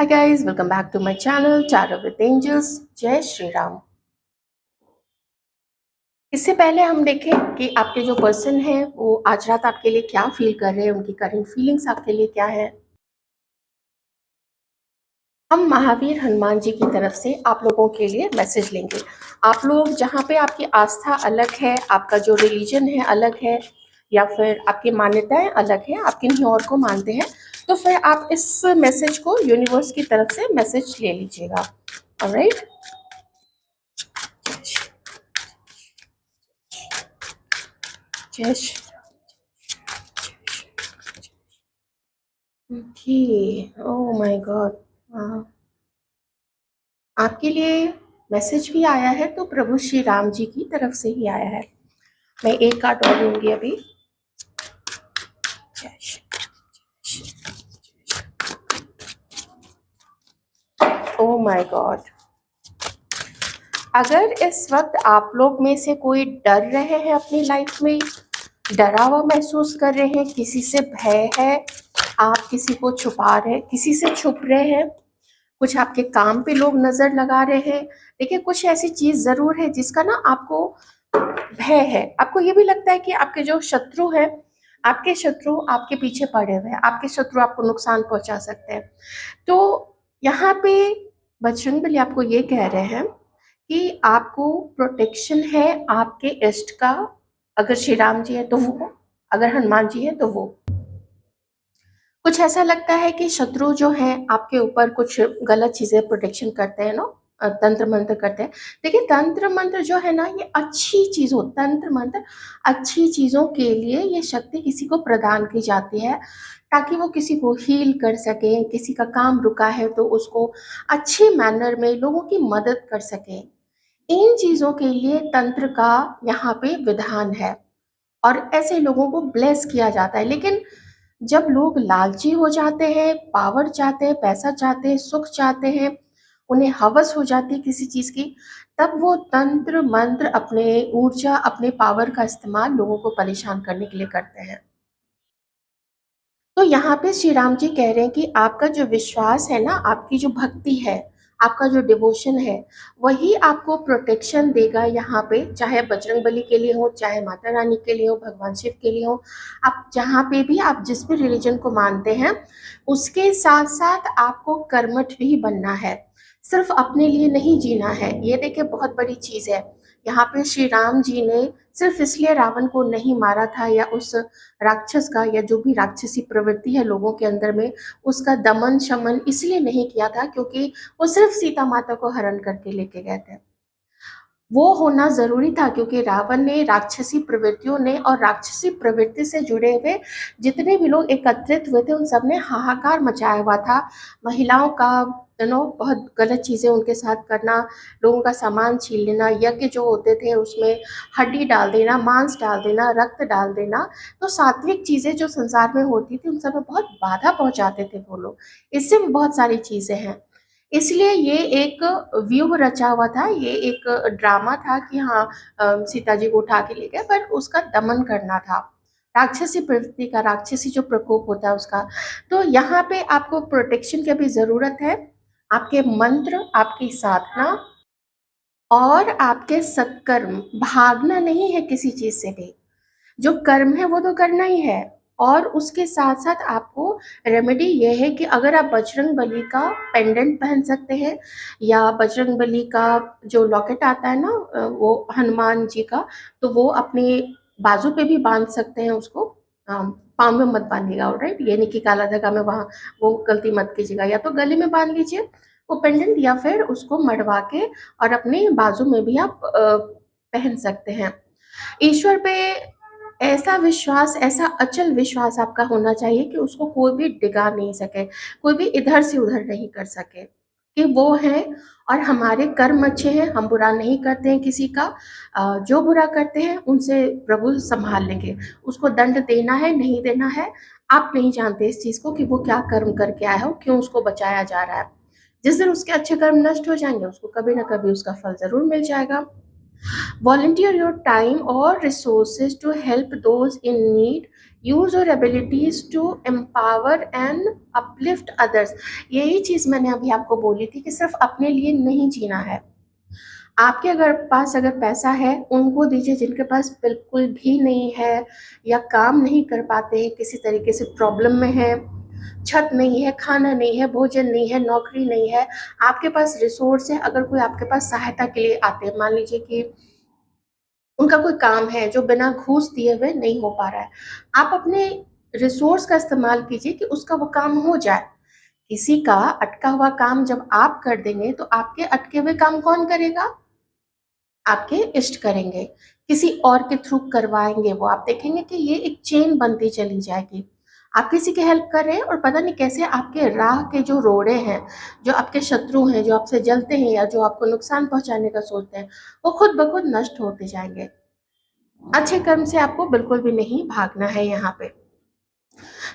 Hi guys, welcome back to my channel Tarot with Angels. जय श्री राम। इससे पहले हम देखें कि आपके जो पर्सन है वो आज रात आपके लिए क्या फील कर रहे हैं, उनकी करंट फीलिंग्स आपके लिए क्या है। हम महावीर हनुमान जी की तरफ से आप लोगों के लिए मैसेज लेंगे। आप लोग जहाँ पे आपकी आस्था अलग है, आपका जो रिलीजन है अलग है, या फिर आपकी मान्यताएं अलग है, आप किन्हीं और को मानते हैं, तो फिर आप इस मैसेज को यूनिवर्स की तरफ से मैसेज ले लीजिएगा। ऑलराइट, जय Shri okay. Oh my God, आपके लिए मैसेज भी आया है तो प्रभु श्री राम जी की तरफ से ही आया है। मैं एक कार्ड और लूंगी अभी। जय श्री ओह माय गॉड, अगर इस वक्त आप लोग में से कोई डर रहे हैं, अपनी लाइफ में डरा हुआ महसूस कर रहे हैं, किसी से भय है, आप किसी को छुपा रहे हैं, किसी से छुप रहे हैं, कुछ आपके काम पे लोग नजर लगा रहे हैं। देखिए, कुछ ऐसी चीज जरूर है जिसका ना आपको भय है। आपको ये भी लगता है कि आपके जो शत्रु हैं, आपके शत्रु आपके पीछे पड़े हुए हैं, आपके शत्रु आपको नुकसान पहुंचा सकते हैं। तो यहाँ पे बजरंगबली आपको ये कह रहे हैं कि आपको प्रोटेक्शन है आपके इष्ट का। अगर श्री राम जी है तो वो, अगर हनुमान जी है तो वो। कुछ ऐसा लगता है कि शत्रु जो है आपके ऊपर कुछ गलत चीजें प्रोटेक्शन करते हैं ना, तंत्र मंत्र करते हैं। देखिए, तंत्र मंत्र जो है ना, ये अच्छी चीज हो। तंत्र मंत्र अच्छी चीजों के लिए ये शक्ति किसी को प्रदान की जाती है, ताकि वो किसी को हील कर सके, किसी का काम रुका है तो उसको अच्छे मैनर में लोगों की मदद कर सके। इन चीजों के लिए तंत्र का यहाँ पे विधान है और ऐसे लोगों को ब्लेस किया जाता है। लेकिन जब लोग लालची हो जाते हैं, पावर चाहते हैं, पैसा चाहते हैं, सुख चाहते हैं, उन्हें हवस हो जाती है किसी चीज की, तब वो तंत्र मंत्र, अपने ऊर्जा, अपने पावर का इस्तेमाल लोगों को परेशान करने के लिए करते हैं। तो यहाँ पे श्री राम जी कह रहे हैं कि आपका जो विश्वास है ना, आपकी जो भक्ति है, आपका जो डिवोशन है, वही आपको प्रोटेक्शन देगा। यहाँ पे चाहे बजरंग बली के लिए हो, चाहे माता रानी के लिए हो, भगवान शिव के लिए हो, आप जहाँ पे भी, आप जिस भी रिलीजन को मानते हैं, उसके साथ साथ आपको कर्मठ भी बनना है। सिर्फ अपने लिए नहीं जीना है। ये देखिए, बहुत बड़ी चीज है। यहाँ पे श्री राम जी ने सिर्फ इसलिए रावण को नहीं मारा था, या उस राक्षस का, या जो भी राक्षसी प्रवृत्ति है लोगों के अंदर में, उसका दमन शमन इसलिए नहीं किया था क्योंकि वो सिर्फ सीता माता को हरण करके लेके गए थे। वो होना जरूरी था क्योंकि रावण ने, राक्षसी प्रवृत्तियों ने और राक्षसी प्रवृत्ति से जुड़े हुए जितने भी लोग एकत्रित हुए थे, उन सब ने हाहाकार मचाया हुआ था। महिलाओं का बहुत गलत चीजें उनके साथ करना, लोगों का सामान छीन लेना, यज्ञ जो होते थे उसमें हड्डी डाल देना, मांस डाल देना, रक्त डाल देना। तो सात्विक चीजें जो संसार में होती थी उन सब में बहुत बाधा पहुंचाते थे वो लोग। इससे भी बहुत सारी चीजें हैं। इसलिए ये एक व्यूह रचा हुआ था, ये एक ड्रामा था कि हाँ, सीता जी को उठा के ले गए, पर उसका दमन करना था, राक्षसी प्रवृत्ति का, राक्षसी जो प्रकोप होता है उसका। तो यहाँ पे आपको प्रोटेक्शन की भी जरूरत है। आपके मंत्र, आपकी साधना और आपके सत्कर्म, भागना नहीं है किसी चीज से भी। जो कर्म है वो तो करना ही है। और उसके साथ साथ आपको रेमेडी ये है कि अगर आप बजरंग बली का पेंडेंट पहन सकते हैं, या बजरंग बली का जो लॉकेट आता है ना, वो हनुमान जी का, तो वो अपने बाजू पे भी बांध सकते हैं उसको। पाँव में मत बांधिएगा, ऑलराइट, ये नहीं कि काला धागा में वहाँ वो गलती मत कीजिएगा। या तो गले में बांध लीजिए वो पेंडेंट, या फिर उसको मड़वा के और अपने बाजू में भी आप पहन सकते हैं। ईश्वर पे ऐसा विश्वास, ऐसा अचल विश्वास आपका होना चाहिए कि उसको कोई भी डिगा नहीं सके, कोई भी इधर से उधर नहीं कर सके, कि वो है और हमारे कर्म अच्छे हैं, हम बुरा नहीं करते हैं किसी का। जो बुरा करते हैं उनसे प्रभु संभाल लेंगे। उसको दंड देना है, नहीं देना है, आप नहीं जानते इस चीज को कि वो क्या कर्म करके आया हो, क्यों उसको बचाया जा रहा है। जिस दिन उसके अच्छे कर्म नष्ट हो जाएंगे, उसको कभी ना कभी उसका फल जरूर मिल जाएगा। Volunteer your time or resources to help those in need use your abilities to empower and uplift others. यही चीज मैंने अभी आपको बोली थी कि सिर्फ अपने लिए नहीं जीना है। आपके अगर पास अगर पैसा है उनको दीजिए जिनके पास बिल्कुल भी नहीं है, या काम नहीं कर पाते हैं, किसी तरीके से प्रॉब्लम में है, छत नहीं है, खाना नहीं है, भोजन नहीं है, नौकरी नहीं है, आपके पास रिसोर्स है, अगर कोई आपके पास सहायता के लिए आते हैं, मान लीजिए कि उनका कोई काम है जो बिना घूस दिए हुए नहीं हो पा रहा है, आप अपने रिसोर्स का इस्तेमाल कीजिए कि उसका वो काम हो जाए। किसी का अटका हुआ काम जब आप कर देंगे तो आपके अटके हुए काम कौन करेगा? आपके इष्ट करेंगे, किसी और के थ्रू करवाएंगे वो। आप देखेंगे कि ये एक चेन बनती चली जाएगी। आप किसी की हेल्प कर रहे हैं और पता नहीं कैसे आपके राह के जो रोड़े हैं, जो आपके शत्रु हैं, जो आपसे जलते हैं या जो आपको नुकसान पहुंचाने का सोचते हैं, वो खुद ब खुद नष्ट होते जाएंगे। अच्छे कर्म से आपको बिल्कुल भी नहीं भागना है यहाँ पे।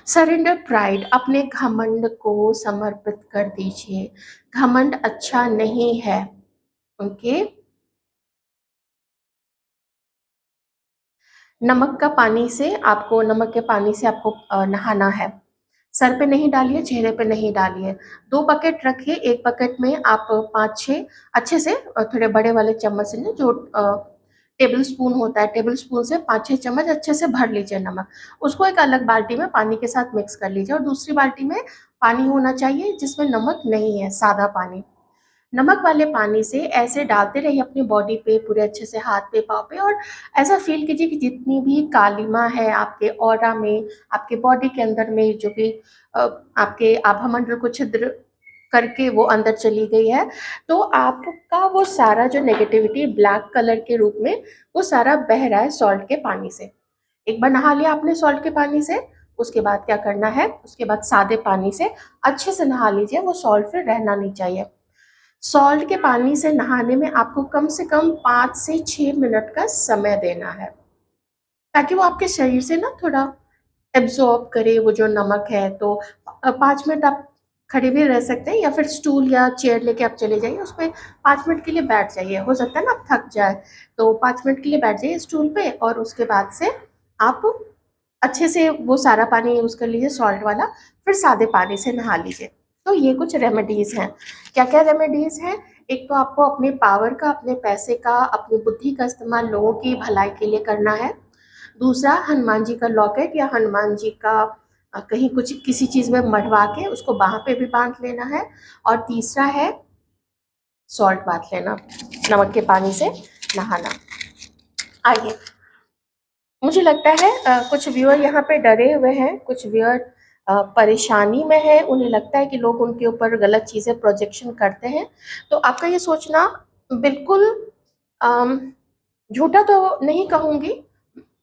सरेंडर प्राइड, अपने घमंड को समर्पित कर दीजिए। घमंड अच्छा नहीं है। ओके। नमक के पानी से आपको नहाना है। सर पे नहीं डालिए, चेहरे पे नहीं डालिए। 2 बकेट रखिए, एक बकेट में आप 5-6 अच्छे से थोड़े बड़े वाले चम्मच से ना, जो टेबल स्पून होता है, टेबल स्पून से 5-6 चम्मच अच्छे से भर लीजिए नमक। उसको एक अलग बाल्टी में पानी के साथ मिक्स कर लीजिए, और दूसरी बाल्टी में पानी होना चाहिए जिसमें नमक नहीं है, सादा पानी। नमक वाले पानी से ऐसे डालते रहिए अपनी बॉडी पे, पूरे अच्छे से हाथ पे, पाँव पे, और ऐसा फील कीजिए कि जितनी भी कालिमा है आपके ऑरा में, आपके बॉडी के अंदर में, जो भी आपके आभामंडल को छिद्र करके वो अंदर चली गई है, तो आपका वो सारा जो नेगेटिविटी ब्लैक कलर के रूप में वो सारा बह रहा है सॉल्ट के पानी से। एक बार नहा लिया आपने सॉल्ट के पानी से, उसके बाद क्या करना है, उसके बाद सादे पानी से अच्छे से नहा लीजिए। वो सॉल्ट फिर रहना नहीं चाहिए। सॉल्ट के पानी से नहाने में आपको कम से कम 5 से 6 मिनट का समय देना है, ताकि वो आपके शरीर से ना थोड़ा एब्जॉर्ब करे वो जो नमक है। तो 5 मिनट आप खड़े भी रह सकते हैं, या फिर स्टूल या चेयर लेके आप चले जाइए, उस पर 5 मिनट के लिए बैठ जाइए। हो सकता है ना आप थक जाए, तो 5 मिनट के लिए बैठ जाइए स्टूल पे, और उसके बाद से आप अच्छे से वो सारा पानी यूज़ कर लीजिए सॉल्ट वाला, फिर सादे पानी से नहा लीजिए। तो ये कुछ रेमेडीज़ हैं। क्या क्या रेमेडीज़ हैं? एक तो आपको अपने पावर का, अपने पैसे का, अपनी बुद्धि का इस्तेमाल लोगों की भलाई के लिए करना है। दूसरा, हनुमान जी का लॉकेट या हनुमान जी का कहीं कुछ किसी चीज़ में मढ़वा के उसको बाह पे भी बांध लेना है। और तीसरा है सॉल्ट बाथ लेना, नमक के पानी से नहाना। आइए, मुझे लगता है कुछ व्यूअर यहाँ पे डरे हुए हैं, कुछ व्यूअर परेशानी में है, उन्हें लगता है कि लोग उनके ऊपर गलत चीज़ें प्रोजेक्शन करते हैं। तो आपका ये सोचना बिल्कुल अम, झूठा तो नहीं कहूँगी,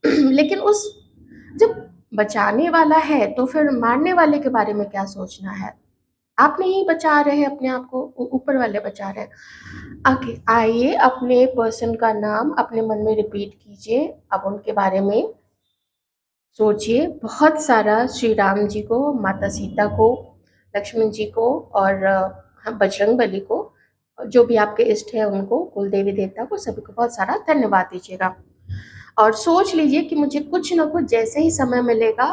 लेकिन उस जब बचाने वाला है तो फिर मारने वाले के बारे में क्या सोचना है? आप नहीं बचा रहे हैं अपने आप को, ऊपर वाले बचा रहे हैं। ओके, आइए अपने पर्सन का नाम अपने मन में रिपीट कीजिए। अब उनके बारे में सोचिए बहुत सारा। श्री राम जी को, माता सीता को, लक्ष्मण जी को, और बजरंग बली को, जो भी आपके इष्ट है उनको, कुल देवी देवता को, सभी को बहुत सारा धन्यवाद दीजिएगा। और सोच लीजिए कि मुझे कुछ ना कुछ जैसे ही समय मिलेगा,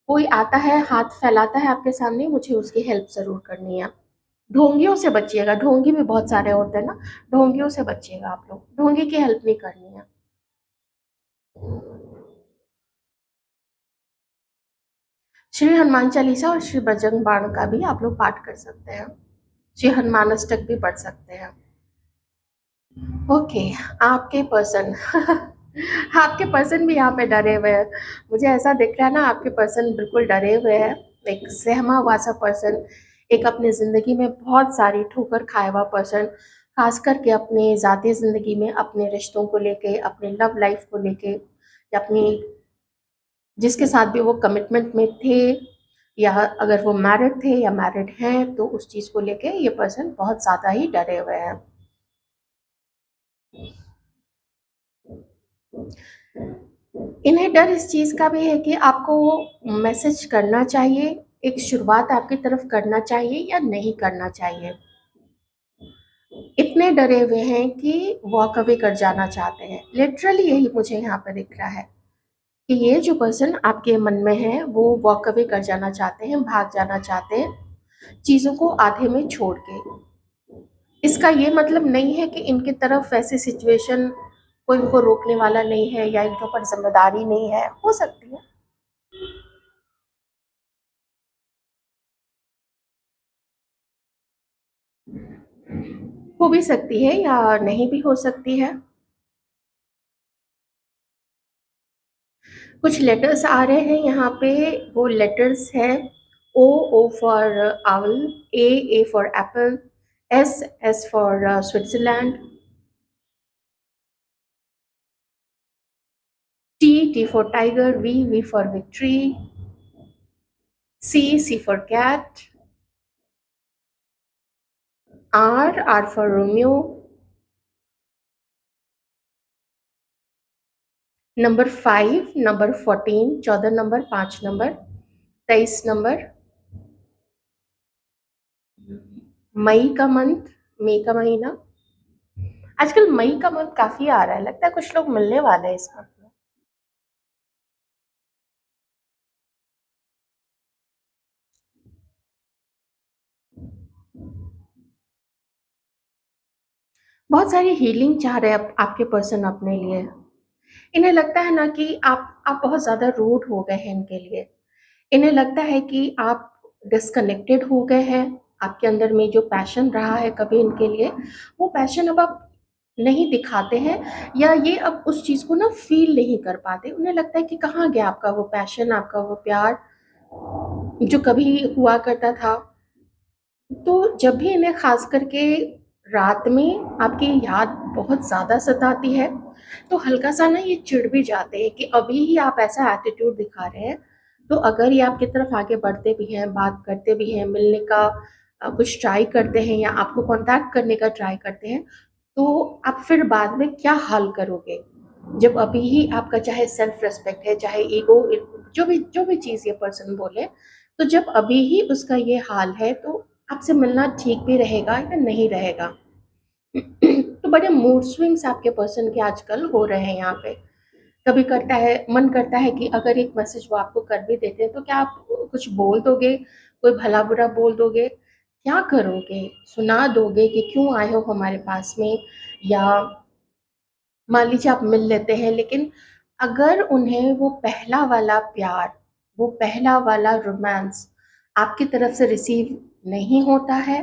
कोई आता है, हाथ फैलाता है आपके सामने, मुझे उसकी हेल्प ज़रूर करनी है। ढोंगियों से बचिएगा, ढोंगी भी बहुत सारे होते हैं ना, ढोंगियों से बचिएगा आप लोग, ढोंगी की हेल्प नहीं करनी है। श्री हनुमान चालीसा और श्री बजरंग बाण का भी आप लोग पाठ कर सकते हैं। श्री हनुमान अष्टक भी पढ़ सकते हैं। ओके, आपके पर्सन आपके पर्सन भी यहाँ पे डरे हुए हैं। मुझे ऐसा दिख रहा है ना, आपके पर्सन बिल्कुल डरे हुए हैं। एक सहमा हुआ सा पर्सन, एक अपनी ज़िंदगी में बहुत सारी ठोकर खाया हुआ पर्सन, खास करके अपने ज़ाती ज़िंदगी में, अपने रिश्तों को लेके, अपने लव लाइफ को लेके, या अपनी जिसके साथ भी वो कमिटमेंट में थे, या अगर वो मैरिड थे या मैरिड हैं, तो उस चीज़ को लेके ये पर्सन बहुत ज़्यादा ही डरे हुए हैं। इन्हें डर इस चीज़ का भी है कि आपको मैसेज करना चाहिए, एक शुरुआत आपकी तरफ करना चाहिए या नहीं करना चाहिए। इतने डरे हुए हैं कि वॉक अवे कर जाना चाहते हैं। लिटरली यही मुझे यहाँ पे दिख रहा है। कि ये जो पर्सन आपके मन में है वो वॉक अवे कर जाना चाहते हैं, भाग जाना चाहते हैं, चीज़ों को आधे में छोड़ के। इसका ये मतलब नहीं है कि इनकी तरफ वैसी सिचुएशन कोई इनको रोकने वाला नहीं है या इनके ऊपर ज़िम्मेदारी नहीं है, हो सकती है। हो भी सकती है या नहीं भी हो सकती है। कुछ लेटर्स आ रहे हैं यहाँ पे, वो लेटर्स हैं O, O for owl, A for apple, S for Switzerland, T for tiger, V for victory, C for cat, R for Romeo, number 5, number 14, 14 number, 5 number, 23 number, मई का मंथ, मई का महीना। आजकल मई का मंथ काफी आ रहा है, लगता है कुछ लोग मिलने वाले हैं इस मंथ में। बहुत सारी हीलिंग चाह रहे हैं आपके पर्सन अपने लिए। इन्हें लगता है ना कि आप बहुत ज्यादा रूड हो गए हैं इनके लिए। इन्हें लगता है कि आप डिस्कनेक्टेड हो गए हैं। आपके अंदर में जो पैशन रहा है कभी इनके लिए, वो पैशन अब आप नहीं दिखाते हैं, या ये अब उस चीज को ना फील नहीं कर पाते। उन्हें लगता है कि कहाँ गया आपका वो पैशन, आपका वो प्यार जो कभी हुआ करता था। तो जब भी इन्हें खास करके रात में आपकी याद बहुत ज़्यादा सताती है, तो हल्का सा ना ये चिढ़ भी जाते हैं कि अभी ही आप ऐसा एटीट्यूड दिखा रहे हैं, तो अगर ये आपकी तरफ आगे बढ़ते भी हैं, बात करते भी हैं, मिलने का कुछ ट्राई करते हैं या आपको कांटेक्ट करने का ट्राई करते हैं, तो आप फिर बाद में क्या हाल करोगे? जब अभी ही आपका चाहे सेल्फ रिस्पेक्ट है, चाहे ईगो, जो भी चीज़ ये पर्सन बोले, तो जब अभी ही उसका ये हाल है, तो आपसे मिलना ठीक भी रहेगा या नहीं रहेगा? तो बड़े मूड स्विंग्स आपके पर्सन के आजकल हो रहे हैं यहाँ पे। कभी करता है, मन करता है कि अगर एक मैसेज वो आपको कर भी देते हैं, तो क्या आप कुछ बोल दोगे? कोई भला बुरा बोल दोगे? क्या करोगे? सुना दोगे कि क्यों आए हो हमारे पास में? या मान लीजिए आप मिल लेते हैं, लेकिन अगर उन्हें वो पहला वाला प्यार, वो पहला वाला रोमांस आपकी तरफ से रिसीव नहीं होता है,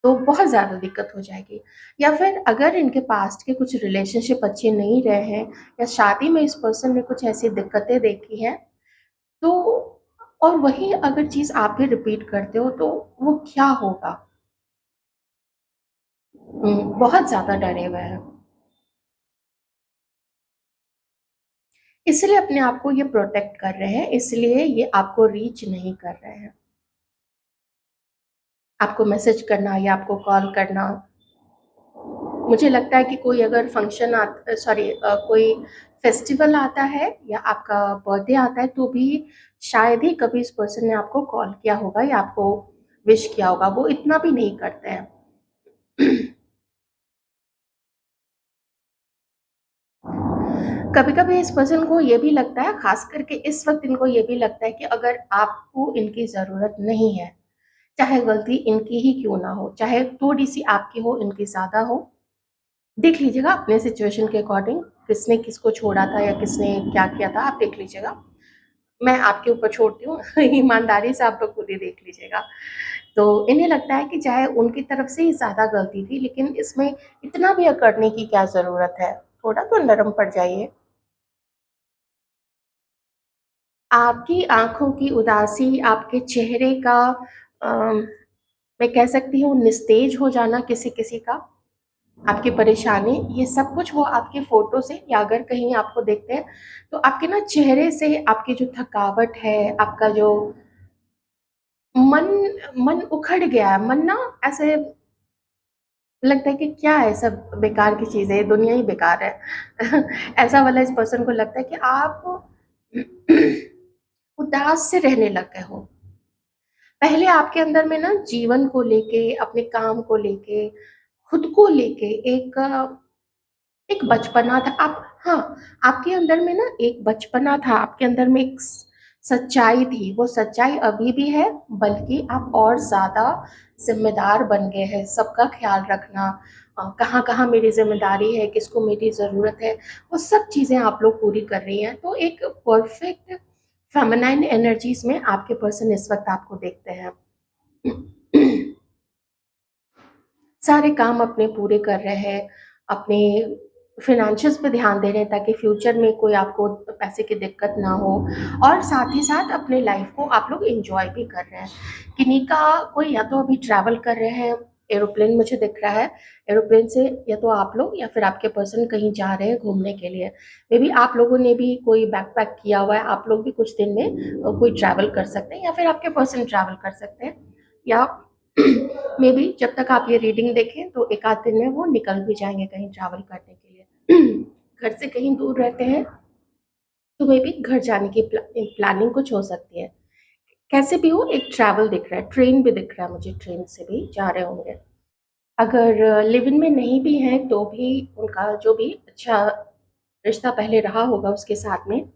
तो बहुत ज़्यादा दिक्कत हो जाएगी। या फिर अगर इनके पास्ट के कुछ रिलेशनशिप अच्छे नहीं रहे हैं, या शादी में इस पर्सन ने कुछ ऐसी दिक्कतें देखी हैं, तो और वही अगर चीज़ आप भी रिपीट करते हो, तो वो क्या होगा? बहुत ज़्यादा डरे हुए हैं। इसलिए अपने आप को ये प्रोटेक्ट कर रहे हैं, इसलिए ये आपको रीच नहीं कर रहे हैं। आपको मैसेज करना या आपको कॉल करना, मुझे लगता है कि कोई अगर फंक्शन सॉरी कोई फेस्टिवल आता है या आपका बर्थडे आता है, तो भी शायद ही कभी इस पर्सन ने आपको कॉल किया होगा या आपको विश किया होगा। वो इतना भी नहीं करते हैं। कभी कभी इस पर्सन को ये भी लगता है, खास करके इस वक्त इनको ये भी लगता है कि अगर आपको इनकी ज़रूरत नहीं है, चाहे गलती इनकी ही क्यों ना हो, चाहे थोड़ी सी आपकी हो, इनकी ज़्यादा हो, देख लीजिएगा अपने सिचुएशन के अकॉर्डिंग, किसने किसको छोड़ा था या किसने क्या किया था, आप देख लीजिएगा। मैं आपके ऊपर छोड़ती हूँ। ईमानदारी से आप लोग खुद ही देख लीजिएगा। तो इन्हें लगता है कि चाहे उनकी तरफ से ही ज़्यादा गलती थी, लेकिन इसमें इतना भी अकड़ने की क्या ज़रूरत है, थोड़ा तो नरम पड़ जाइए। आपकी आँखों की उदासी, आपके चेहरे का मैं कह सकती हूँ निस्तेज हो जाना किसी-किसी का, आपकी परेशानी, ये सब कुछ वो आपकी फ़ोटो से या अगर कहीं आपको देखते हैं, तो आपके ना चेहरे से आपकी जो थकावट है, आपका जो मन मन उखड़ गया है, मन ना ऐसे लगता है कि क्या है, सब बेकार की चीज़ है, ये दुनिया ही बेकार है। ऐसा वाला इस पर्सन को लगता है कि आप उदास से रहने लग गए हो। पहले आपके अंदर में ना जीवन को लेके, अपने काम को लेके, खुद को लेके एक एक बचपना था। आप हाँ, आपके अंदर में ना एक बचपना था, आपके अंदर में एक सच्चाई थी, वो सच्चाई अभी भी है, बल्कि आप और ज़्यादा ज़िम्मेदार बन गए हैं, सबका ख़्याल रखना, कहाँ-कहाँ मेरी ज़िम्मेदारी है, किसको मेरी ज़रूरत है, वो सब चीज़ें आप लोग पूरी कर रही हैं। तो एक परफ़ेक्ट फ़ेमिनाइन एनर्जीज़ में आपके पर्सन इस वक़्त आपको देखते हैं। सारे काम अपने पूरे कर रहे हैं, अपने फ़ाइनेंशियल्स पे ध्यान दे रहे हैं ताकि फ्यूचर में कोई आपको पैसे की दिक्कत ना हो, और साथ ही साथ अपने लाइफ़ को आप लोग एन्जॉय भी कर रहे हैं। किन्हीं का कोई या तो अभी ट्रैवल कर रहे हैं, एरोप्लेन मुझे दिख रहा है, एरोप्लेन से या तो आप लोग या फिर आपके पर्सन कहीं जा रहे हैं घूमने के लिए। मेबी आप लोगों ने भी कोई बैकपैक किया हुआ है, आप लोग भी कुछ दिन में कोई ट्रैवल कर सकते हैं या फिर आपके पर्सन ट्रैवल कर सकते हैं, या मे बी जब तक आप ये रीडिंग देखें तो एक आध दिन में वो निकल भी जाएंगे कहीं ट्रैवल करने के लिए। घर से कहीं दूर रहते हैं तो मे बी घर जाने की प्लानिंग कुछ हो सकती है। कैसे भी हो, एक ट्रैवल दिख रहा है, ट्रेन भी दिख रहा है मुझे, ट्रेन से भी जा रहे होंगे। अगर लिव इन में नहीं भी हैं तो भी उनका जो भी अच्छा रिश्ता पहले रहा होगा उसके साथ में,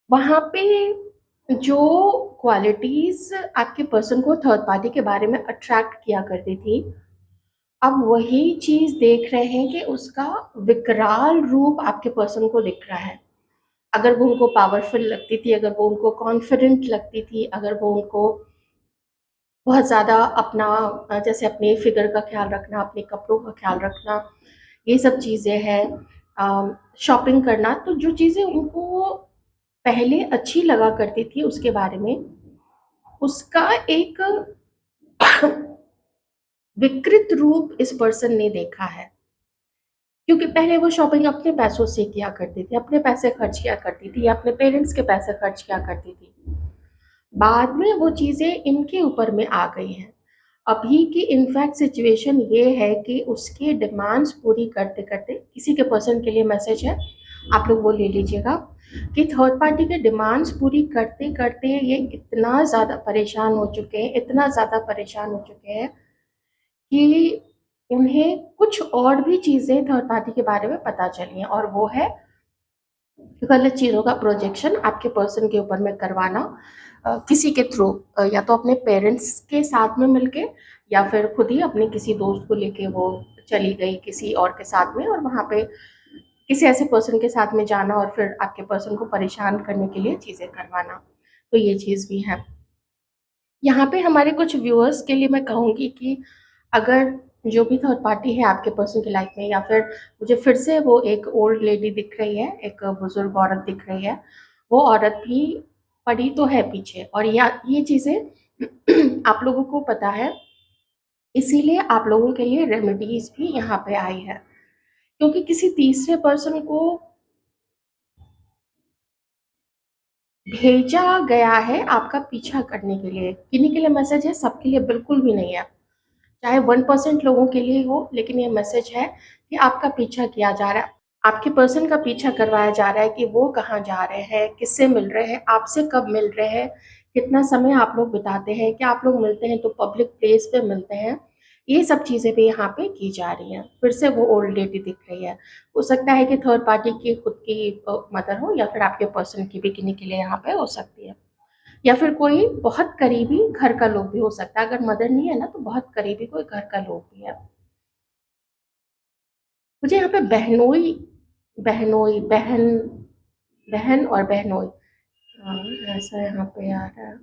वहाँ पे जो क्वालिटीज़ आपके पर्सन को थर्ड पार्टी के बारे में अट्रैक्ट किया करती थी, अब वही चीज़ देख रहे हैं कि उसका विकराल रूप आपके पर्सन को दिख रहा है। अगर वो उनको पावरफुल लगती थी, अगर वो उनको कॉन्फिडेंट लगती थी, अगर वो उनको बहुत ज़्यादा अपना जैसे अपने फिगर का ख्याल रखना, अपने कपड़ों का ख्याल रखना, ये सब चीज़ें हैं, शॉपिंग करना, तो जो चीज़ें उनको पहले अच्छी लगा करती थी उसके बारे में, उसका एक विकृत रूप इस पर्सन ने देखा है। क्योंकि पहले वो शॉपिंग अपने पैसों से किया करती थी, अपने पैसे खर्च किया करती थी, या अपने पेरेंट्स के पैसे खर्च किया करती थी। बाद में वो चीज़ें इनके ऊपर में आ गई हैं। अभी की इनफैक्ट सिचुएशन ये है कि उसकी डिमांड्स पूरी करते-करते, किसी के पर्सन के लिए मैसेज है, आप लोग वो ले लीजिएगा, कि थर्ड पार्टी के डिमांड्स पूरी करते-करते ये इतना ज़्यादा परेशान हो चुके हैं, इतना ज़्यादा परेशान हो चुके हैं कि उन्हें कुछ और भी चीज़ें थर्ड पार्टी के बारे में पता चली हैं, और वो है गलत चीज़ों का प्रोजेक्शन आपके पर्सन के ऊपर में करवाना, किसी के थ्रू, या तो अपने पेरेंट्स के साथ में मिलके, या फिर खुद ही अपने किसी दोस्त को लेके वो चली गई किसी और के साथ में, और वहाँ पे किसी ऐसे पर्सन के साथ में जाना और फिर आपके पर्सन को परेशान करने के लिए चीज़ें करवाना। तो ये चीज़ भी है। यहाँ पे हमारे कुछ व्यूअर्स के लिए मैं कहूँगी कि अगर जो भी थर्ड पार्टी है आपके पर्सन की लाइफ में, या फिर मुझे फिर से वो एक ओल्ड लेडी दिख रही है, एक बुजुर्ग औरत दिख रही है, वो औरत भी पड़ी तो है पीछे, और या ये चीज़ें आप लोगों को पता है, इसीलिए आप लोगों के लिए रेमेडीज भी यहाँ पे आई है, क्योंकि किसी तीसरे पर्सन को भेजा गया है आपका पीछा करने के लिए। किन्हीं के लिए मैसेज है, सबके लिए बिल्कुल भी नहीं है। चाहे 1% लोगों के लिए हो, लेकिन ये मैसेज है कि आपका पीछा किया जा रहा है, आपके पर्सन का पीछा करवाया जा रहा है कि वो कहाँ जा रहे हैं, किससे मिल रहे हैं, आपसे कब मिल रहे हैं, कितना समय आप लोग बिताते हैं, क्या आप लोग मिलते हैं तो पब्लिक प्लेस पे मिलते हैं, ये सब चीज़ें भी यहाँ पे की जा रही हैं। फिर से वो ओल्ड लेडी दिख रही है, हो सकता है कि थर्ड पार्टी की खुद की मदर हो, या फिर आपके पर्सन की भी किन्हीं के लिए यहाँ पे हो सकती है, या फिर कोई बहुत करीबी घर का लोग भी हो सकता है। अगर मदर नहीं है ना तो बहुत करीबी कोई घर का लोग भी है। मुझे यहाँ पे बहनोई, बहनोई, बहन, बहन और बहनोई, ऐसा यहाँ पे आ रहा है।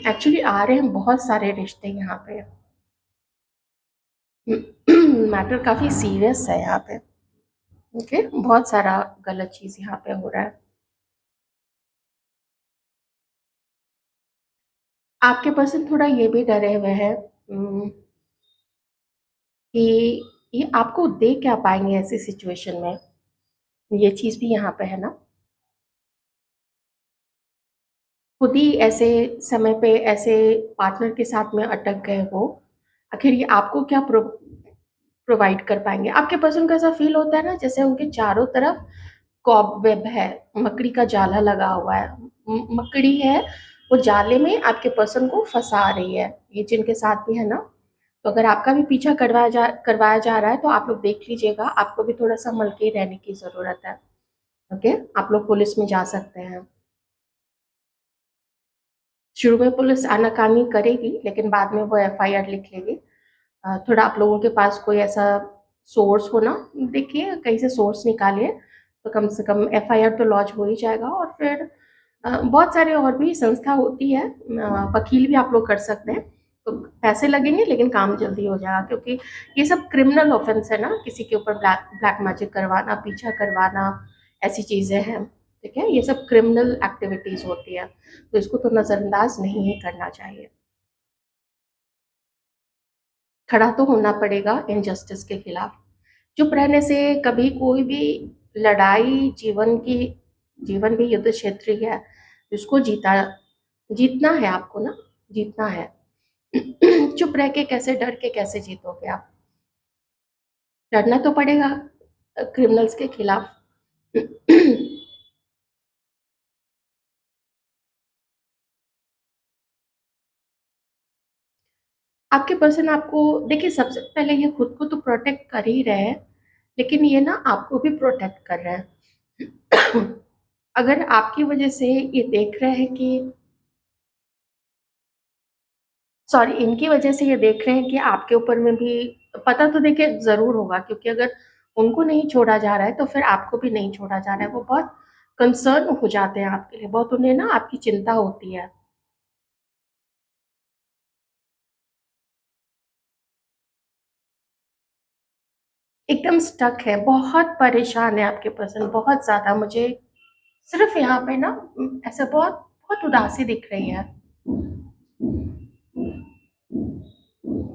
एक्चुअली आ रहे हैं बहुत सारे रिश्ते यहाँ पे। मैटर काफ़ी सीरियस है यहाँ पे। ओके, बहुत सारा गलत चीज़ यहाँ पे हो रहा है। आपके पर्सन थोड़ा ये भी डरे हुए हैं कि ये आपको दे क्या पाएंगे ऐसी सिचुएशन में, ये चीज़ भी यहाँ पे है ना। खुद ही ऐसे समय पे ऐसे पार्टनर के साथ में अटक गए हो, आखिर ये आपको क्या प्रोवाइड कर पाएंगे। आपके पर्सन को ऐसा फील होता है ना जैसे उनके चारों तरफ कॉबवेब है, मकड़ी का जाला लगा हुआ है, मकड़ी है, वो जाले में आपके पर्सन को फंसा रही है। ये जिनके साथ भी है ना, तो अगर आपका भी पीछा करवाया जा रहा है तो आप लोग देख लीजिएगा, आपको भी थोड़ा सा संभल के रहने की ज़रूरत है। ओके, आप लोग पुलिस में जा सकते हैं। शुरू में पुलिस आनाकानी करेगी, लेकिन बाद में वो एफआईआर लिख लेगी। थोड़ा आप लोगों के पास कोई ऐसा सोर्स हो ना, देखिए कहीं से सोर्स निकालिए, तो कम से कम एफआईआर तो लॉन्च हो ही जाएगा। और फिर बहुत सारे और भी संस्था होती है, वकील भी आप लोग कर सकते हैं। तो पैसे लगेंगे लेकिन काम जल्दी हो जाएगा, क्योंकि ये सब क्रिमिनल ऑफेंस है ना, किसी के ऊपर ब्लैक ब्लैक मैजिक करवाना, पीछा करवाना, ऐसी चीज़ें हैं। ठीक है, ये सब क्रिमिनल एक्टिविटीज़ होती है, तो इसको तो नज़रअंदाज नहीं ही करना चाहिए। खड़ा तो होना पड़ेगा इनजस्टिस के खिलाफ। चुप रहने से कभी कोई भी लड़ाई, जीवन भी युद्ध क्षेत्र ही है, इसको जीतना है आपको ना, जीतना है। चुप रह के कैसे, डर के कैसे जीतोगे आप? लड़ना तो पड़ेगा क्रिमिनल्स के खिलाफ। आपके पर्सन आपको, देखिए सबसे पहले ये खुद को तो प्रोटेक्ट कर ही रहे हैं, लेकिन ये ना आपको भी प्रोटेक्ट कर रहे हैं। अगर आपकी वजह से ये देख रहे हैं कि, सॉरी, इनकी वजह से ये देख रहे हैं कि आपके ऊपर में भी पता तो देखिए ज़रूर होगा, क्योंकि अगर उनको नहीं छोड़ा जा रहा है तो फिर आपको भी नहीं छोड़ा जा रहा है। वो बहुत कंसर्न हो जाते हैं आपके लिए, बहुत उन्हें ना आपकी चिंता होती है। एकदम स्टक है, बहुत परेशान है आपके पर्सन, बहुत ज़्यादा। मुझे सिर्फ यहाँ पे ना ऐसा बहुत बहुत उदासी दिख रही है।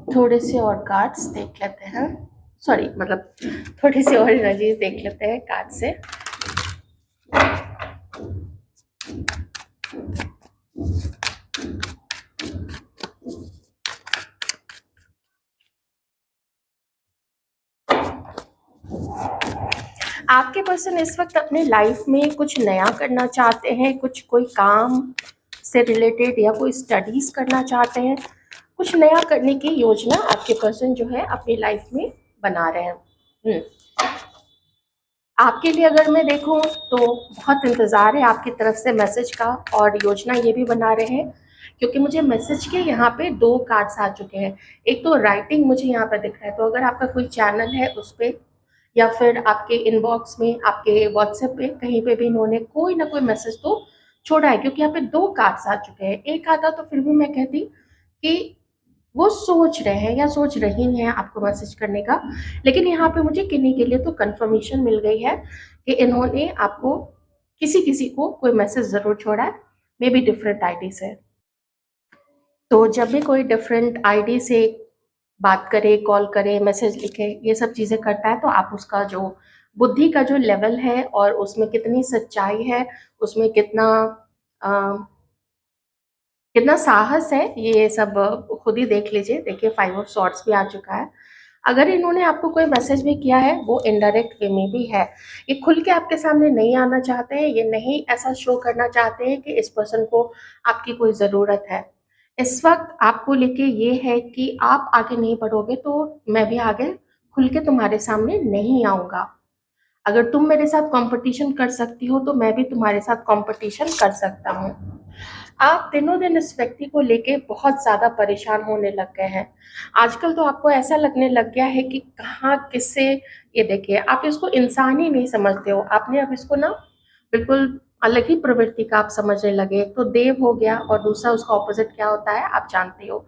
थोड़े से और कार्ड्स देख लेते हैं, सॉरी मतलब थोड़ी सी और एनर्जीज देख लेते हैं कार्ड से। आपके पर्सन इस वक्त अपने लाइफ में कुछ नया करना चाहते हैं, कोई काम से रिलेटेड या कोई स्टडीज करना चाहते हैं। कुछ नया करने की योजना आपके पर्सन जो है अपनी लाइफ में बना रहे हैं। आपके लिए अगर मैं देखूं तो बहुत इंतज़ार है आपकी तरफ से मैसेज का, और योजना ये भी बना रहे हैं, क्योंकि मुझे मैसेज के यहाँ पे 2 कार्ड्स आ चुके हैं। एक तो राइटिंग मुझे यहाँ पे दिख रहा है, तो अगर आपका कोई चैनल है उस पर, या फिर आपके इनबॉक्स में, आपके व्हाट्सएप पे, कहीं पे भी इन्होंने कोई ना कोई मैसेज तो छोड़ा है, क्योंकि यहाँ पे 2 कार्ड्स आ चुके हैं। एक आता तो फिर भी मैं कहती कि वो सोच रहे हैं या सोच रही हैं आपको मैसेज करने का, लेकिन यहाँ पे मुझे किन्हीं के लिए तो कंफर्मेशन मिल गई है कि इन्होंने आपको, किसी किसी को कोई मैसेज ज़रूर छोड़ा है, मे बी डिफरेंट आईडी से। तो जब भी कोई डिफरेंट आईडी से बात करे, कॉल करे, मैसेज लिखे, ये सब चीज़ें करता है, तो आप उसका जो बुद्धि का जो लेवल है और उसमें कितनी सच्चाई है, उसमें अ, कितना साहस है, ये सब खुद ही देख लीजिए। देखिए 5 ऑफ सॉर्ड्स भी आ चुका है। अगर इन्होंने आपको कोई मैसेज भी किया है, वो इनडायरेक्ट वे में भी है। ये खुल के आपके सामने नहीं आना चाहते हैं, ये नहीं ऐसा शो करना चाहते हैं कि इस पर्सन को आपकी कोई ज़रूरत है। इस वक्त आपको लेके ये है कि आप आगे नहीं बढ़ोगे तो मैं भी आगे खुल के तुम्हारे सामने नहीं आऊँगा। अगर तुम मेरे साथ कॉम्पिटिशन कर सकती हो तो मैं भी तुम्हारे साथ कॉम्पिटिशन कर सकता हूँ। आप दिनों दिन इस व्यक्ति को लेके बहुत ज़्यादा परेशान होने लग गए हैं। आजकल तो आपको ऐसा लगने लग गया है कि कहाँ किससे, ये देखिए आप इसको इंसान ही नहीं समझते हो, आपने अब इसको ना बिल्कुल अलग ही प्रवृत्ति का आप समझने लगे। एक तो देव हो गया और दूसरा उसका ऑपोजिट क्या होता है आप जानते हो।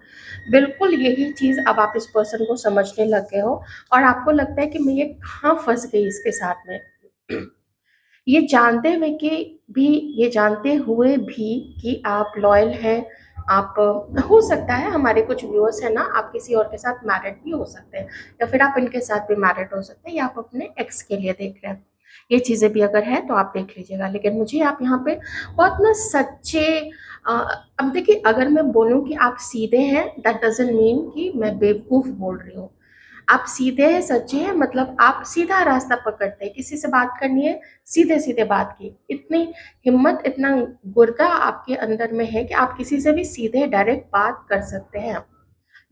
बिल्कुल यही चीज़ अब आप इस पर्सन को समझने लग गए हो, और आपको लगता है कि मैं ये कहाँ फंस गई इसके साथ में। ये जानते हुए कि भी ये जानते हुए भी कि आप लॉयल हैं, आप, हो सकता है हमारे कुछ व्यूअर्स हैं ना, आप किसी और के साथ मैरिड भी हो सकते हैं, या फिर आप इनके साथ भी मैरिड हो सकते हैं, या आप अपने एक्स के लिए देख रहे हैं। ये चीज़ें भी अगर है तो आप देख लीजिएगा, लेकिन मुझे आप यहाँ पे बहुत ना सच्चे, अ, अब देखिए अगर मैं बोलूँ कि आप सीधे हैं, दैट डजंट मीन कि मैं बेवकूफ़ बोल रही हूँ। आप सीधे हैं, सच्चे हैं, मतलब आप सीधा रास्ता पकड़ते हैं। किसी से बात करनी है, सीधे-सीधे बात की। इतनी हिम्मत, इतना गुर्दा आपके अंदर में है कि आप किसी से भी सीधे डायरेक्ट बात कर सकते हैं।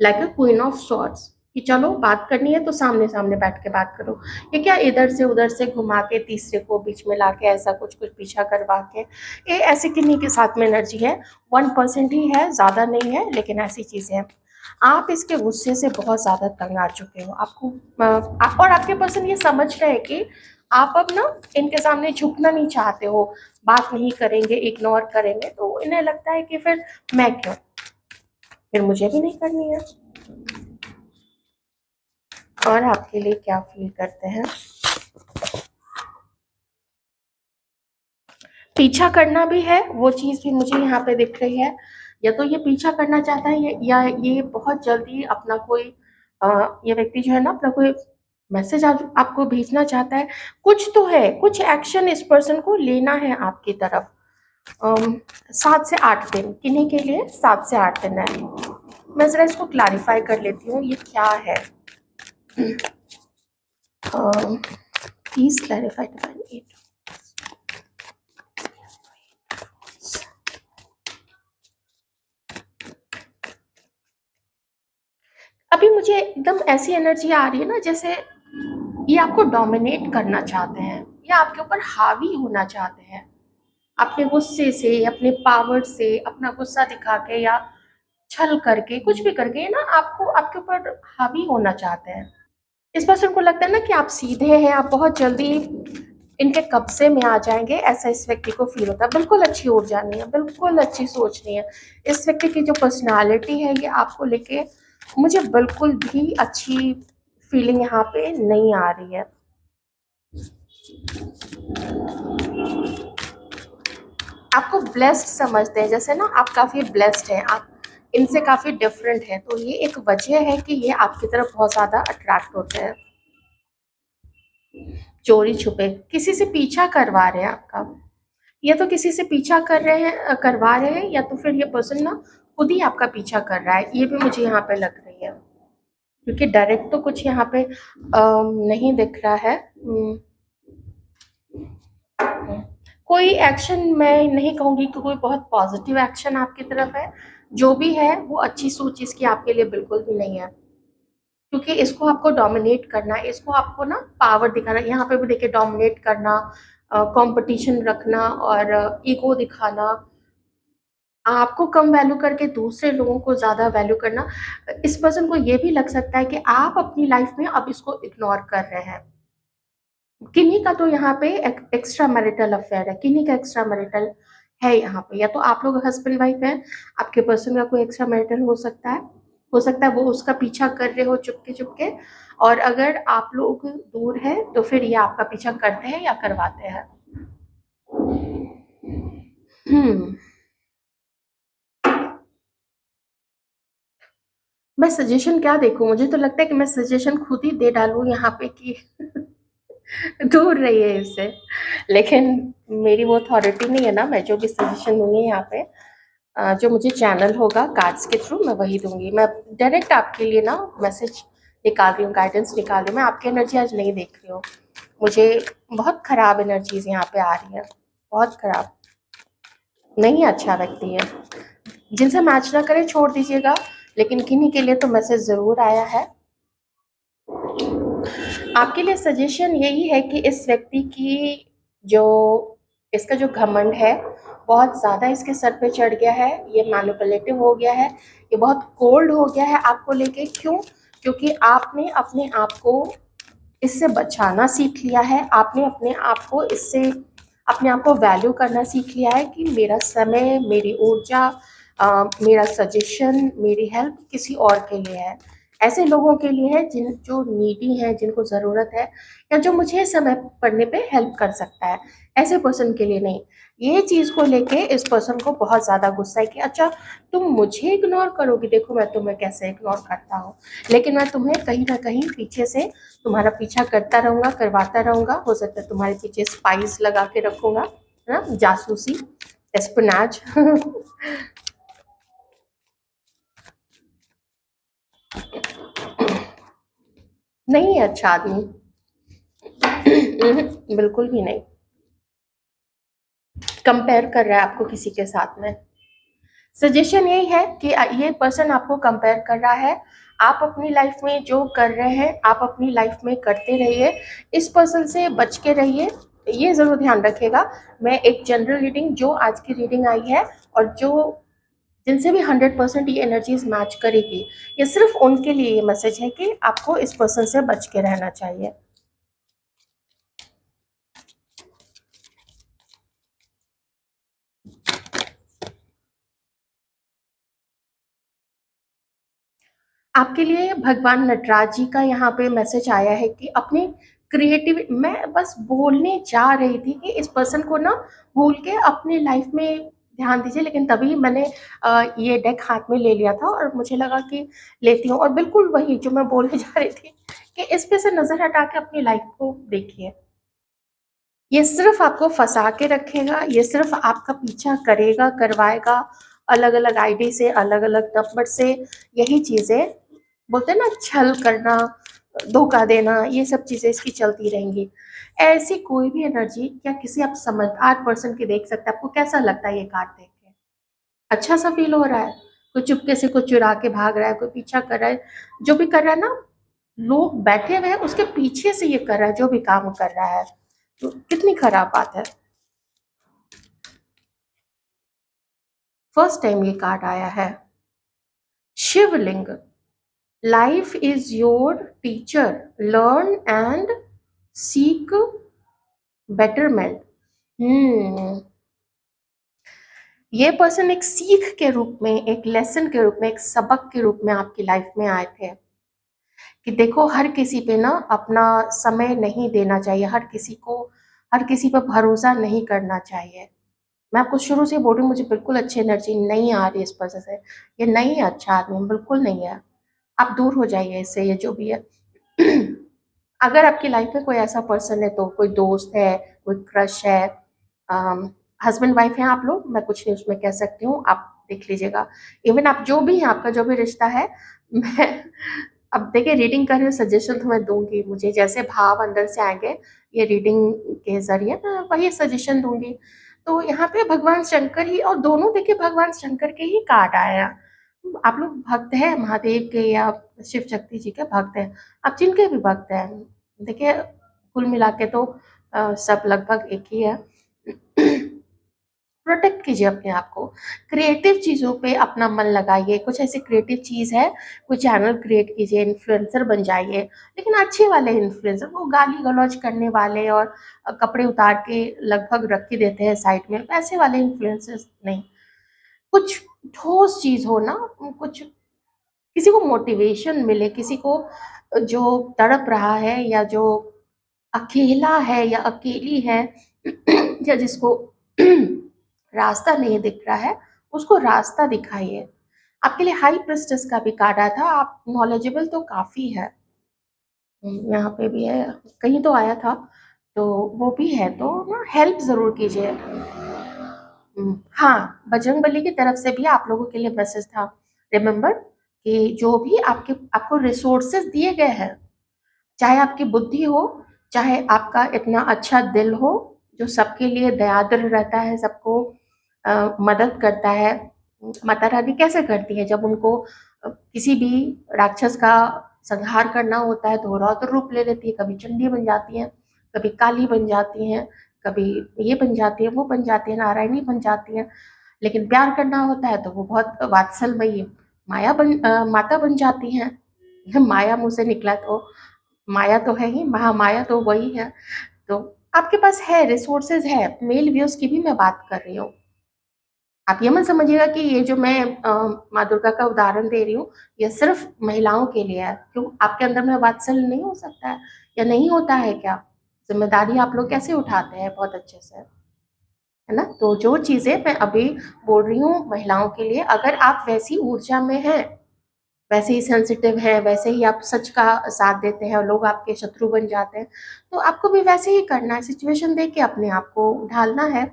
Like a queen of swords, कि चलो बात करनी है तो सामने सामने बैठ के बात करो। ये क्या इधर से उधर से घुमा के तीसरे को बीच में लाके ऐसा कुछ कुछ पीछा करवा के, ये ऐसे किन्हीं के साथ में एनर्जी है। 1% ही है, ज़्यादा नहीं है, लेकिन ऐसी चीज़ें हैं। आप इसके गुस्से से बहुत ज़्यादा तंग आ चुके हो। आपको और आपके पर्सन ये समझ गए कि आप अब ना इनके सामने झुकना नहीं चाहते हो, बात नहीं करेंगे, इग्नोर करेंगे, तो इन्हें लगता है कि फिर मैं क्यों, फिर मुझे भी नहीं करनी है। और आपके लिए क्या फील करते हैं? पीछा करना भी है, वो चीज़ भी मुझे यहाँ पे दिख रही है। या तो ये पीछा करना चाहता है, या ये बहुत जल्दी अपना कोई ये व्यक्ति जो है ना अपना कोई मैसेज आपको भेजना चाहता है। कुछ तो है, कुछ एक्शन इस पर्सन को लेना है आपकी तरफ। 7 से 8 दिन किन्हीं के लिए 7 से 8 दिन है। मैं ज़रा इसको क्लैरिफाई कर लेती हूँ, ये क्या है। Please clarify divine at. अभी मुझे एकदम ऐसी एनर्जी आ रही है ना, जैसे ये आपको डोमिनेट करना चाहते हैं, या आपके ऊपर हावी होना चाहते हैं, अपने गुस्से से, अपने पावर से, अपना गुस्सा दिखा के या छल करके, कुछ भी करके ना आपको आपके ऊपर हावी होना चाहते हैं। इस पर्सन को लगता है ना कि आप सीधे हैं, आप बहुत जल्दी इनके कब्जे में आ जाएंगे, ऐसा इस व्यक्ति को फील होता है। बिल्कुल अच्छी ऊर्जा नहीं है, बिल्कुल अच्छी सोच नहीं है। इस व्यक्ति की जो पर्सनालिटी है, ये आपको लेके मुझे बिल्कुल भी अच्छी फीलिंग यहाँ पे नहीं आ रही है। आपको ब्लेस्ड समझते हैं, जैसे ना आप काफ़ी ब्लेस्ड हैं, आप इनसे काफ़ी डिफरेंट हैं, तो ये एक वजह है कि ये आपकी तरफ बहुत ज़्यादा अट्रैक्ट होते हैं। चोरी छुपे किसी से पीछा करवा रहे हैं आपका, या तो किसी से पीछा कर रहे हैं, करवा रहे हैं, या तो फिर ये पर्सन ना खुद ही आपका पीछा कर रहा है। ये भी मुझे यहाँ पे लग रही है, क्योंकि डायरेक्ट तो कुछ यहाँ पे नहीं दिख रहा है। कोई एक्शन मैं नहीं कहूँगी कि कोई बहुत पॉजिटिव एक्शन आपकी तरफ है। जो भी है वो अच्छी सोच इसकी आपके लिए बिल्कुल भी नहीं है, क्योंकि इसको आपको डोमिनेट करना है, इसको आपको ना पावर दिखाना। यहाँ पे भी देखिए, डोमिनेट करना, कंपटीशन रखना और ईगो दिखाना, आपको कम वैल्यू करके दूसरे लोगों को ज़्यादा वैल्यू करना। इस पर्सन को ये भी लग सकता है कि आप अपनी लाइफ में अब इसको इग्नोर कर रहे हैं। किन्हीं का तो यहाँ पे एक्स्ट्रा मैरिटल अफेयर है, किन्हीं का एक्स्ट्रा मैरिटल है यहाँ पे, या तो आप लोग हस्बैंड वाइफ हैं, आपके पर्सन का कोई एक्स्ट्रा मैरिटल हो सकता है, हो सकता है वो उसका पीछा कर रहे हो चुपके चुपके। और अगर आप लोग दूर है तो फिर ये आपका पीछा करते हैं या करवाते हैं। हम्म मैं सजेशन क्या देखूं? मुझे तो लगता है कि मैं सजेशन खुद ही दे डालूं यहाँ पे कि दूर रहिए इससे। लेकिन मेरी वो अथॉरिटी नहीं है ना, मैं जो भी सजेशन दूंगी यहाँ पे, जो मुझे चैनल होगा कार्ड्स के थ्रू मैं वही दूंगी। मैं डायरेक्ट आपके लिए ना मैसेज निकाल रही हूँ, गाइडेंस निकाल रही हूँ। मैं आपकी एनर्जी आज नहीं देख रही हूँ, मुझे बहुत खराब एनर्जीज यहाँ पे आ रही है, बहुत खराब। नहीं अच्छा व्यक्ति है, जिनसे मैच ना करे छोड़ दीजिएगा, लेकिन किन्हीं के लिए तो मैसेज ज़रूर आया है। आपके लिए सजेशन यही है कि इस व्यक्ति की जो इसका जो घमंड है बहुत ज़्यादा इसके सर पे चढ़ गया है, ये मैनिपुलेटिव हो गया है, ये बहुत कोल्ड हो गया है आपको लेके। क्यों? क्योंकि आपने अपने आप को इससे बचाना सीख लिया है, आपने अपने आप को इससे अपने आप को वैल्यू करना सीख लिया है कि मेरा समय, मेरी ऊर्जा, मेरा सजेशन, मेरी हेल्प किसी और के लिए है, ऐसे लोगों के लिए है जिन जो नीडी हैं, जिनको ज़रूरत है, या जो मुझे समय पड़ने पे हेल्प कर सकता है, ऐसे पर्सन के लिए नहीं। ये चीज़ को लेके इस पर्सन को बहुत ज़्यादा गुस्सा है कि अच्छा तुम मुझे इग्नोर करोगी, देखो मैं तुम्हें कैसे इग्नोर करता हूँ, लेकिन मैं तुम्हें कहीं ना कहीं पीछे से तुम्हारा पीछा करता रहूँगा, करवाता रहूँगा। हो सकता है तुम्हारे पीछे स्पाइस लगा के रखूँगा, है ना, जासूसी, एस्पिनाज। नहीं है अच्छा आदमी। बिल्कुल भी नहीं। कंपेयर कर रहा है आपको किसी के साथ में, सजेशन यही है कि ये पर्सन आपको कंपेयर कर रहा है, आप अपनी लाइफ में जो कर रहे हैं आप अपनी लाइफ में करते रहिए, इस पर्सन से बच के रहिए। ये ज़रूर ध्यान रखिएगा। मैं एक जनरल रीडिंग जो आज की रीडिंग आई है और जो जिनसे भी 100% ये एनर्जीज मैच करेगी, ये सिर्फ उनके लिए ये मैसेज है कि आपको इस पर्सन से बच के रहना चाहिए। आपके लिए भगवान नटराज जी का यहाँ पे मैसेज आया है कि अपनी क्रिएटिव, मैं बस बोलने जा रही थी कि इस पर्सन को ना भूल के अपनी लाइफ में ध्यान दीजिए, लेकिन तभी मैंने ये डेक हाथ में ले लिया था और मुझे लगा कि लेती हूँ, और बिल्कुल वही जो मैं बोलने जा रही थी कि इस पे से नजर हटा के अपनी लाइफ को देखिए। ये सिर्फ आपको फंसा के रखेगा, ये सिर्फ आपका पीछा करेगा, करवाएगा, अलग अलग आईडी से, अलग अलग नंबर से। यही चीजें बोलते हैं ना, छल करना, धोखा देना, ये सब चीजें इसकी चलती रहेंगी। ऐसी कोई भी एनर्जी क्या किसी आप समझदार पर्सन की देख सकते हैं? आपको कैसा लगता है ये कार्ड देख के? अच्छा सा फील हो रहा है? कोई चुपके से कुछ चुरा के भाग रहा है, कोई पीछा कर रहा है, जो भी कर रहा है ना, लोग बैठे हुए हैं उसके पीछे से ये कर रहा है, जो भी काम कर रहा है। तो कितनी खराब बात है। फर्स्ट टाइम ये कार्ड आया है। Shivling, life is your teacher, learn and seek betterment. ये पर्सन एक सीख के रूप में, एक लेसन के रूप में, एक सबक के रूप में आपकी लाइफ में आए थे कि देखो, हर किसी पे ना अपना समय नहीं देना चाहिए, हर किसी को, हर किसी पर भरोसा नहीं करना चाहिए। मैं आपको शुरू से बोल रही हूँ, मुझे बिल्कुल अच्छी एनर्जी नहीं आ रही इस पर्सन से। ये नहीं है अच्छा आदमी, बिल्कुल नहीं है। आप दूर हो जाइए इससे, ये जो भी है। अगर आपकी लाइफ में कोई ऐसा पर्सन है, तो कोई दोस्त है, कोई क्रश है, हस्बैंड वाइफ है आप लोग, मैं कुछ नहीं उसमें कह सकती हूँ, आप देख लीजिएगा। इवन आप जो भी हैं, आपका जो भी रिश्ता है, मैं अब देखिए रीडिंग कर रही हूँ, सजेशन तो मैं दूंगी, मुझे जैसे भाव अंदर से आएंगे ये रीडिंग के जरिए मैं वही सजेशन दूंगी। तो यहाँ पे भगवान शंकर ही, और दोनों देखिए भगवान शंकर के ही कार्ड आया। आप लोग भक्त हैं महादेव के या शिव शक्ति जी के भक्त हैं, आप जिनके भी भक्त हैं, देखिए कुल मिला के तो सब लगभग एक ही है। प्रोटेक्ट कीजिए अपने आप को, क्रिएटिव चीज़ों पे अपना मन लगाइए, कुछ ऐसी क्रिएटिव चीज़ है, कोई चैनल क्रिएट कीजिए, इन्फ्लुएंसर बन जाइए, लेकिन अच्छे वाले इन्फ्लुएंसर, वो गाली गलौज करने वाले और कपड़े उतार के लगभग रख के देते हैं साइड में, वैसे वाले इन्फ्लुएंसर्स नहीं। कुछ ठोस चीज़ हो ना, कुछ किसी को मोटिवेशन मिले, किसी को जो तड़प रहा है या जो अकेला है या अकेली है या जिसको रास्ता नहीं दिख रहा है, उसको रास्ता दिखाइए। आपके लिए हाई प्रिस्टेस का भी कार्ड आया था, आप नॉलेजेबल तो काफ़ी है। यहाँ पे भी है, कहीं तो आया था, तो वो भी है, तो ना हेल्प ज़रूर कीजिए। हाँ, बजरंगबली की तरफ से भी आप लोगों के लिए मैसेज था। रिमेंबर कि जो भी आपको रिसोर्सेज दिए गए हैं, चाहे आपकी बुद्धि हो, चाहे आपका इतना अच्छा दिल हो जो सबके लिए दयाद्र रहता है, सबको मदद करता है। माता रानी कैसे करती है, जब उनको किसी भी राक्षस का संहार करना होता है तो वो रौद्र रूप ले लेती है, कभी चंडी बन जाती हैं, कभी काली बन जाती हैं, कभी ये बन जाती है, वो बन जाती है, नारायणी बन जाती हैं। लेकिन प्यार करना होता है तो वो बहुत वात्सलमयी माता बन जाती हैं। माया मुंह से निकला तो माया तो है ही, महामाया तो वही है। तो आपके पास है, रिसोर्सेज है, मेल व्यूज की भी मैं बात कर रही हूँ। आप ये मत समझिएगा कि ये जो मैं माँ दुर्गा का उदाहरण दे रही हूँ, ये सिर्फ महिलाओं के लिए है। क्यों, आपके अंदर में वात्सल्य नहीं हो सकता है या नहीं होता है क्या? जिम्मेदारी आप लोग कैसे उठाते हैं बहुत अच्छे से, है ना? तो जो चीज़ें मैं अभी बोल रही हूँ महिलाओं के लिए, अगर आप वैसी ऊर्जा में हैं, वैसे ही सेंसिटिव हैं, वैसे ही आप सच का साथ देते हैं और लोग आपके शत्रु बन जाते हैं, तो आपको भी वैसे ही करना है, सिचुएशन देख के अपने आप को ढालना है।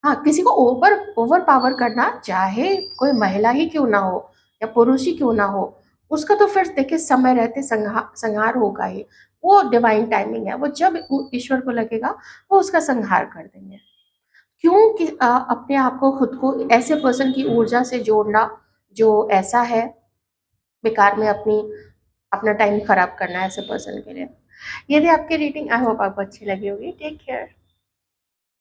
हाँ, किसी को ओवर पावर करना, चाहे कोई महिला ही क्यों ना हो या पुरुष ही क्यों ना हो, उसका तो फिर देखिए समय रहते संहार होगा ही। वो डिवाइन टाइमिंग है, वो जब ईश्वर को लगेगा वो उसका संहार कर देंगे। क्यों? अपने आप को खुद को ऐसे पर्सन की ऊर्जा से जोड़ना जो ऐसा है, बेकार में अपना टाइम खराब करना है ऐसे पर्सन के लिए। ये थी आपकी रीडिंग। आई होप आपको अच्छी लगी होगी। Take care.